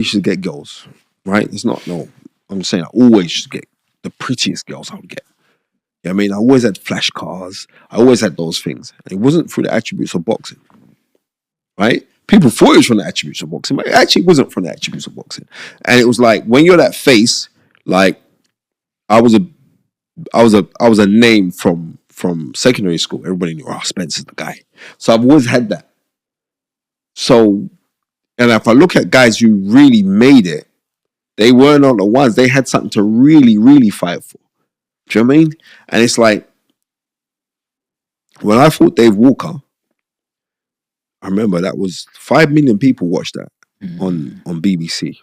you should get girls, right? It's not, no. I'm saying I always should get the prettiest girls I would get. You know what I mean? I always had flash cars. I always had those things. And it wasn't through the attributes of boxing, right? People thought it was from the attributes of boxing, but it actually wasn't from the attributes of boxing. And it was like, when you're that face, like, I was a name from secondary school. Everybody knew, oh, Spencer's the guy. So I've always had that. So, and if I look at guys who really made it, they were not the ones. They had something to really, really fight for. Do you know what I mean? And it's like, when I fought Dave Walker, I remember that was 5 million people watched that on BBC,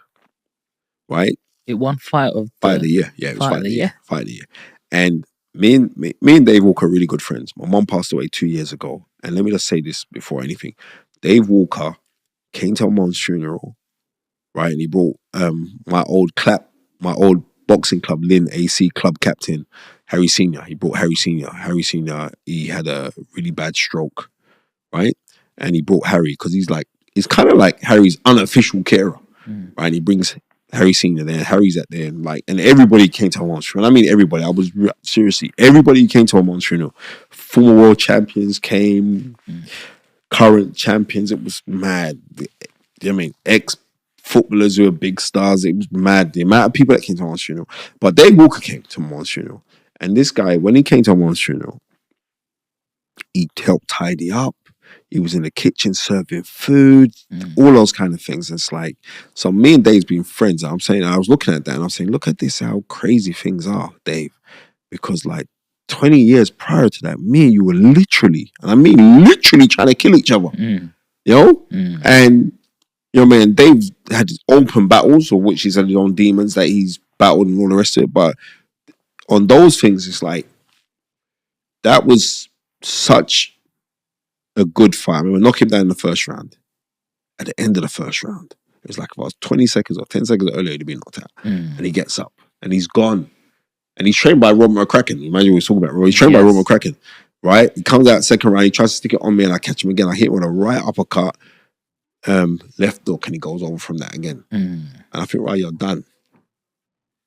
right? It won fight of the year. Yeah, it was fight of the year. Fight of the year. And me and Dave Walker are really good friends. My mom passed away 2 years ago. And let me just say this before anything. Dave Walker came to my mom's funeral, right? And he brought my old boxing club, Lynn AC club captain, Harry Senior. He brought Harry Senior. Harry Senior, he had a really bad stroke, right? And he brought Harry because he's kind of like Harry's unofficial carer, right? And he brings Harry Senior there. Harry's at there, and everybody came to my mom's funeral. I mean, everybody. I was seriously, everybody came to my mom's funeral. Former world champions came, current champions. It was mad. I mean, ex-footballers who were big stars. It was mad. The amount of people that came to my mom's funeral. But Dave Walker came to my mom's funeral, and this guy, when he came to my mom's funeral, he helped tidy up. He was in the kitchen serving food, all those kind of things. It's like, so me and Dave's been friends. I'm saying, I was looking at that and I'm saying, look at this, how crazy things are, Dave. Because like 20 years prior to that, me and you were literally, and I mean literally trying to kill each other. You know? And, you know, man, Dave had his open battles, of which he's had his own demons that he's battled and all the rest of it. But on those things, it's like, that was such a good fight. I mean, we knocked him down in the first round. At the end of the first round, it was like if I was 20 seconds or 10 seconds earlier, he'd been knocked out. And he gets up and he's gone. And he's trained by Robert McCracken. Imagine we were talking about Robert. He's trained by Robert McCracken, right? He comes out second round, he tries to stick it on me and I catch him again. I hit him with a right uppercut, left hook, and he goes over from that again. And I think, right, you're done.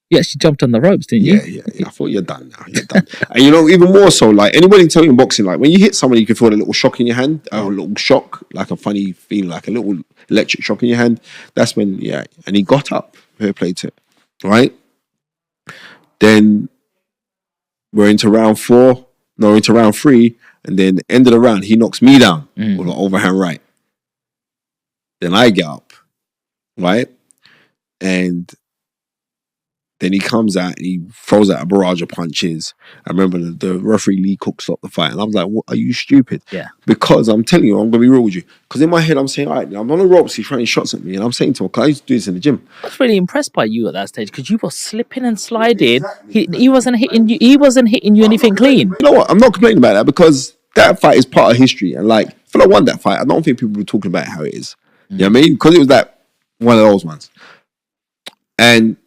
You actually jumped on the ropes, didn't you? Yeah. I thought, you're done now. You're done. And you know, even more so, like, anybody can tell you in boxing, like, when you hit somebody, you can feel a little shock in your hand, a little shock, like a funny feeling, like a little electric shock in your hand. That's when, and he got up. Fair play to it, right? Then we're into round 3, and then end of the round, he knocks me down with an overhand right. Then I get up, right? And then he comes out and he throws out a barrage of punches. I remember the referee Lee Cook stopped the fight. And I was like, what, are you stupid? Yeah. Because I'm telling you, I'm going to be real with you. Because in my head, I'm saying, all right, I'm on the ropes, he's throwing shots at me. And I'm saying to him, because I used to do this in the gym. I was really impressed by you at that stage because you were slipping and sliding. Exactly. He wasn't hitting you. He wasn't hitting you anything clean. You know what? I'm not complaining about that because that fight is part of history. And like, if I won that fight, I don't think people were talking about how it is. You know what I mean? Because it was that one of those ones. And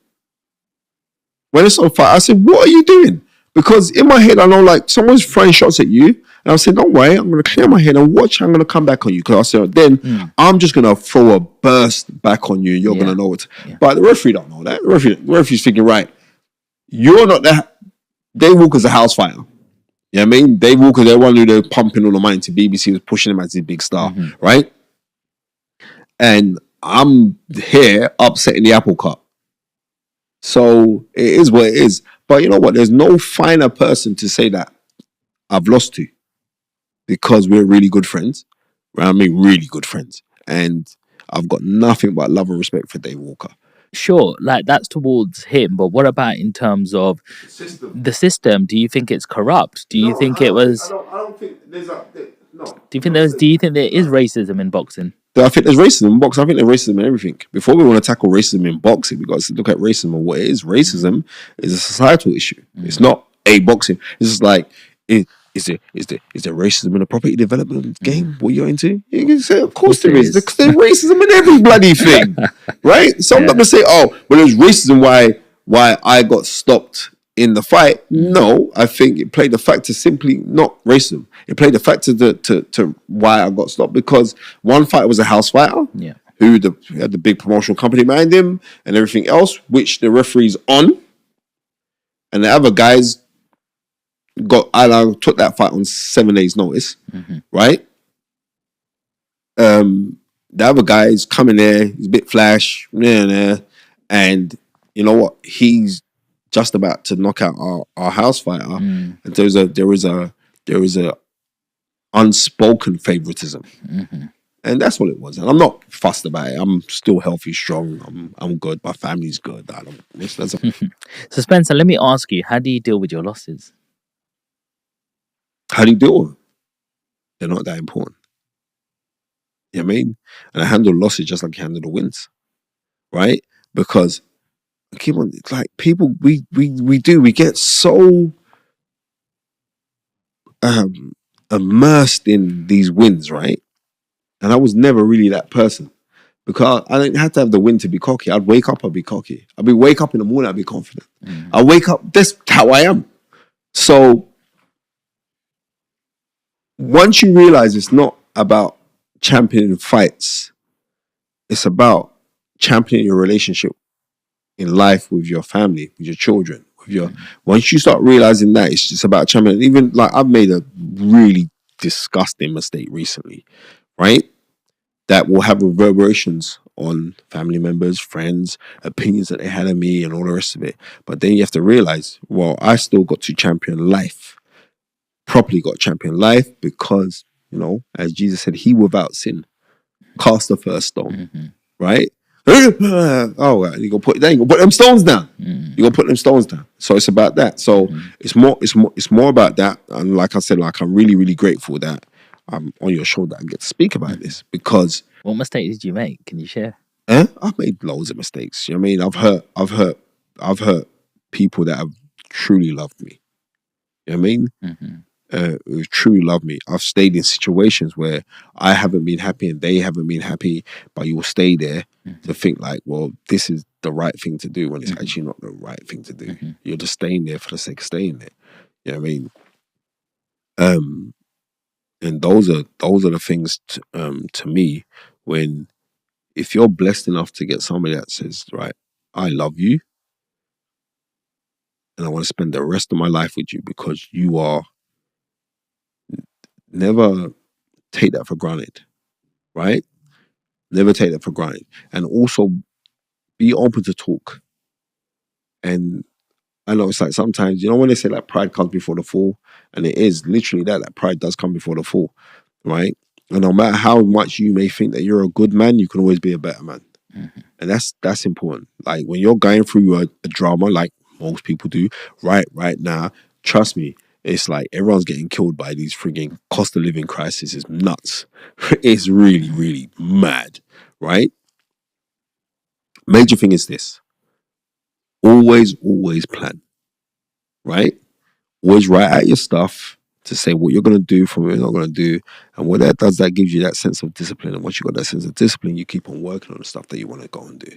when it's on fire, I said, what are you doing? Because in my head, I know like someone's throwing shots at you. And I said, don't worry, I'm going to clear my head and watch. I'm going to come back on you. Because I said, then I'm just going to throw a burst back on you. You're going to know it. But the referee don't know that. The referee's thinking, right, you're not that. Dave Walker's a house fighter. You know what I mean? Dave Walker, they're one who they're pumping all the money to. BBC was pushing him as his big star, right? And I'm here upsetting the apple cart. So it is what it is. But you know what? There's no finer person to say that I've lost to because we're really good friends. Right? I mean, really good friends. And I've got nothing but love and respect for Dave Walker. Sure, like that's towards him. But what about in terms of the system? Do you think it's corrupt? Do you think it was? I don't think there's a no. Do you think there is racism in boxing? I think there's racism in boxing. I think there's racism in everything. Before we want to tackle racism in boxing, we've got to look at racism and what it is. Racism is a societal issue. It's not a boxing. It's just like, is there racism in the property development game? What you're into? You can say, of course there is. Because there's racism in every bloody thing, right? So I'm not going to say, oh, well, there's racism why I got stopped in the fight. No, I think it played a factor simply not racism. It played a factor to why I got stopped because one fighter was a house fighter He had the big promotional company behind him and everything else, which the referee's on, and the other guys took that fight on 7 days' notice, right? The other guy's coming there, he's a bit flash, and you know what? He's just about to knock out our house fighter, and there is a unspoken favoritism. And that's what it was. And I'm not fussed about it. I'm still healthy, strong. I'm good. My family's good. So Spencer, let me ask you, how do you deal with your losses? How do you deal with them? They're not that important. You know what I mean? And I handle losses just like you handle the wins. Right? Because keep on, it's like people we get so immersed in these wins, right? And I was never really that person. Because I didn't have to have the win to be cocky. I'd wake up, I'd be cocky. Wake up in the morning, I'd be confident. I wake up, that's how I am. So once you realize it's not about championing fights, it's about championing your relationship in life with your family, with your children, with your. Once you start realizing that, it's just about championing. Even like I've made a really disgusting mistake recently, right? That will have reverberations on family members, friends, opinions that they had of me, and all the rest of it. But then you have to realize, well, I still got to champion life, properly got to champion life because, as Jesus said, he without sin cast the first stone, right? Oh, you gonna put them stones down. You gonna put them stones down. So it's about that. So it's more about that. And like I said, like I'm really, really grateful that I'm on your show that I get to speak about this because. What mistake did you make? Can you share? I've made loads of mistakes. You know what I mean? I've hurt people that have truly loved me. You know what I mean? Who truly love me. I've stayed in situations where I haven't been happy and they haven't been happy, but you will stay there to think like, well, this is the right thing to do when it's actually not the right thing to do. You're just staying there for the sake of staying there. You know what I mean? And those are the things to me when. If you're blessed enough to get somebody that says, right, I love you and I want to spend the rest of my life with you because you are, never take that for granted, right? Never take that for granted. And also be open to talk. And I know it's like sometimes, when they say like pride comes before the fall, and it is literally that pride does come before the fall, right? And no matter how much you may think that you're a good man, you can always be a better man. And that's important. Like when you're going through a drama, like most people do, right now, trust me, it's like everyone's getting killed by these frigging cost of living crisis. Is nuts. It's really, really mad, right? Major thing is this. Always plan, right? Always write out your stuff to say what you're going to do from what you're not going to do. And what that does, that gives you that sense of discipline. And once you got that sense of discipline, you keep on working on the stuff that you want to go and do.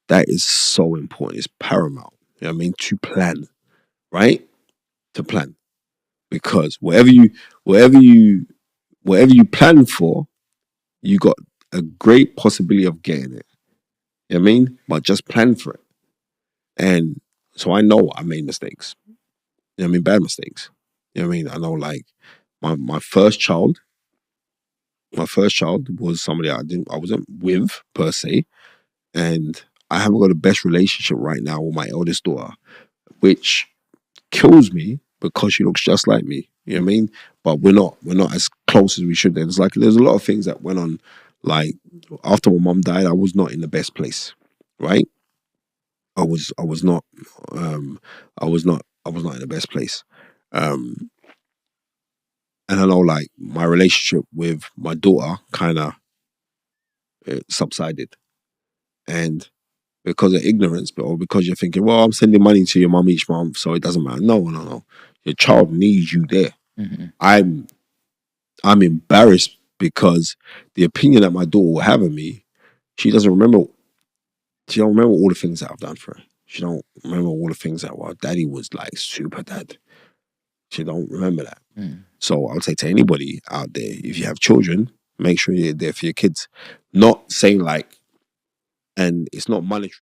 That is so important. It's paramount. You know what I mean? To plan, right? To plan. Because whatever you plan for, you got a great possibility of getting it. You know what I mean? But just plan for it. And so I know I made mistakes. You know what I mean? Bad mistakes. You know what I mean? I know like my first child was somebody I wasn't with per se. And I haven't got the best relationship right now with my eldest daughter, which kills me because she looks just like me. You know what I mean? But we're not as close as we should. There's a lot of things that went on. Like after my mom died, I was not in the best place, right? I was not in the best place. And I know like my relationship with my daughter kind of subsided. And because of ignorance, or because you're thinking, well, I'm sending money to your mom each month, so it doesn't matter. No. Your child needs you there. I'm embarrassed because the opinion that my daughter will have of me, she don't remember all the things that I've done for her. She don't remember all the things that, well, daddy was like super dad. She don't remember that. So I would say to anybody out there, if you have children, Make sure you're there for your kids. Not saying like, and it's not monetary.